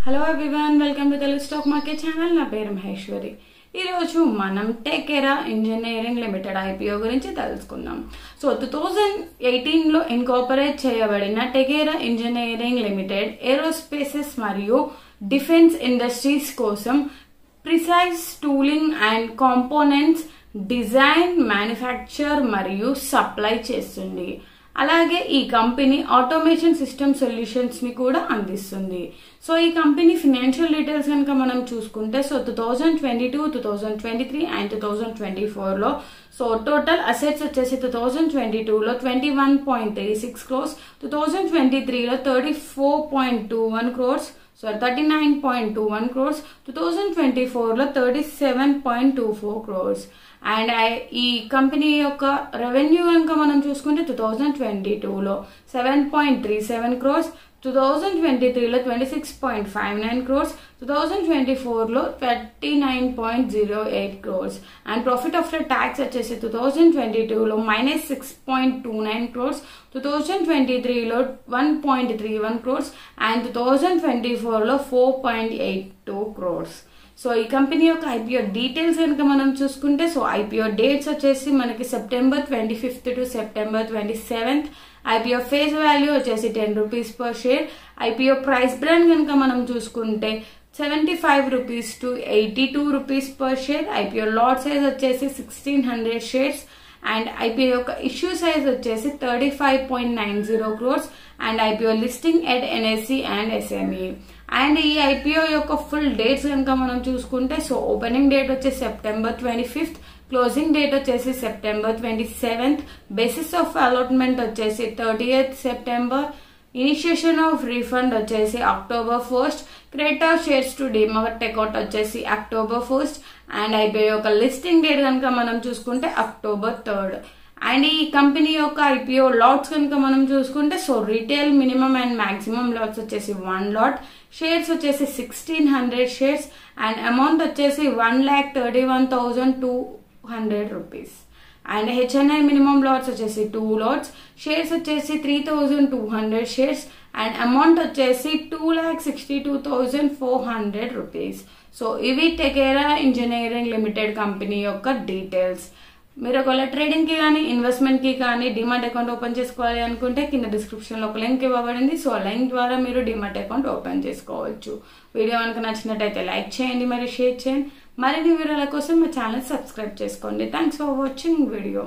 Hello everyone, welcome to Telugu stock market channel. నా పేరు మహేశ్వరి. ఈరోజు మనం టెకెరా ఇంజనీరింగ్ లిమిటెడ్ ఐపీఓ గురించి తెలుసుకుందాం. సో 2018లో ఇన్కార్పొరేట్ చేయబడిన టెకెరా ఇంజనీరింగ్ లిమిటెడ్ ఏరోస్పేసెస్ మరియు డిఫెన్స్ ఇండస్ట్రీస్ కోసం precise tooling and components design, manufacture మరియు సప్లై చేస్తుంది. అలాగే ఈ కంపెనీ ఆటోమేషన్ సిస్టమ్ సొల్యూషన్స్ ని కూడా అందిస్తుంది. సో ఈ కంపెనీ ఫినాన్షియల్ డీటెయిల్స్ కనుక మనం చూసుకుంటే, సో 2022, 2023 అండ్ 2024లో సో టోటల్ అసెట్స్ వచ్చేసి 2022లో 21.36 crores, 2023లో 34.21 crores, 39.21 crores, 2024లో 37.24 crores. అండ్ ఈ కంపెనీ యొక్క రెవెన్యూ కనుక మనం చూసుకుంటే 2022లో 7.37 crores, 2023లో 26.59 crores, 2024లో 39.08 crores. And profit after tax వచ్చేసి 2022లో -6.29 crores, 2023లో 1.31 crores అండ్ 2024లో 4.82 crores. సో ఈ కంపెనీ యొక్క ఐపీఓ డీటెయిల్స్ కనుక మనం చూసుకుంటే, సో ఐపీఓ డేట్స్ వచ్చేసి మనకి September 25th to September 27th. IPO face value వచ్చేసి 10 rupees per share. IPO price brand కనుక మనం చూసుకుంటే 75 rupees to 82 rupees per share. IPO lot size వచ్చేసి 1600 షేర్స్. అండ్ ఐపీఓ యొక్క ఇష్యూ సైజ్ వచ్చేసి 35.90 crores. And IPO listing at NSC and SME. And ఈ IPO యొక్క full dates కనుక మనం చూసుకుంటే, సో ఓపెనింగ్ డేట్ వచ్చేసి September 25th, క్లోజింగ్ డేట్ వచ్చేసి September 27th, basis of allotment వచ్చేసి 30th September, initiation of refund వచ్చేసి October 1st, credit of shares to demat టేక్అవుట్ వచ్చేసి October 1st. అండ్ ఐపీఓ యొక్క లిస్టింగ్ డేట్ కనుక మనం చూసుకుంటే October 3rd. అండ్ ఈ కంపెనీ యొక్క ఐపీఓ లాట్స్ కనుక మనం చూసుకుంటే, so retail minimum and maximum lots వచ్చేసి 1 lot, షేర్స్ వచ్చేసి 1600 షేర్స్ అండ్ అమౌంట్ వచ్చేసి 1,31,200 rupees. And HNI minimum LADS వచ్చేసి 2 lots, షేర్స్ వచ్చేసి 3,200 షేర్స్ అండ్ అమౌంట్ వచ్చేసి 2,62,400 rupees. సో ఇవి టెకెరా ఇంజనీరింగ్ లిమిటెడ్ కంపెనీ యొక్క డీటెయిల్స్. మీరు ఒకవేళ ట్రేడింగ్ కి కానీ ఇన్వెస్ట్మెంట్ కి కానీ డిమాట్ అకౌంట్ ఓపెన్ చేసుకోవాలి అనుకుంటే కింద డిస్క్రిప్షన్ లో ఒక లింక్ ఇవ్వబడింది. సో ఆ లింక్ ద్వారా మీరు డిమాట్ అకౌంట్ ఓపెన్ చేసుకోవచ్చు. వీడియో కనుక నచ్చినట్టయితే లైక్ చేయండి, మరియు షేర్ చేయండి. మరిన్ని వీడియోల కోసం మా ఛానల్ సబ్స్క్రైబ్ చేసుకోండి. Thanks for watching video.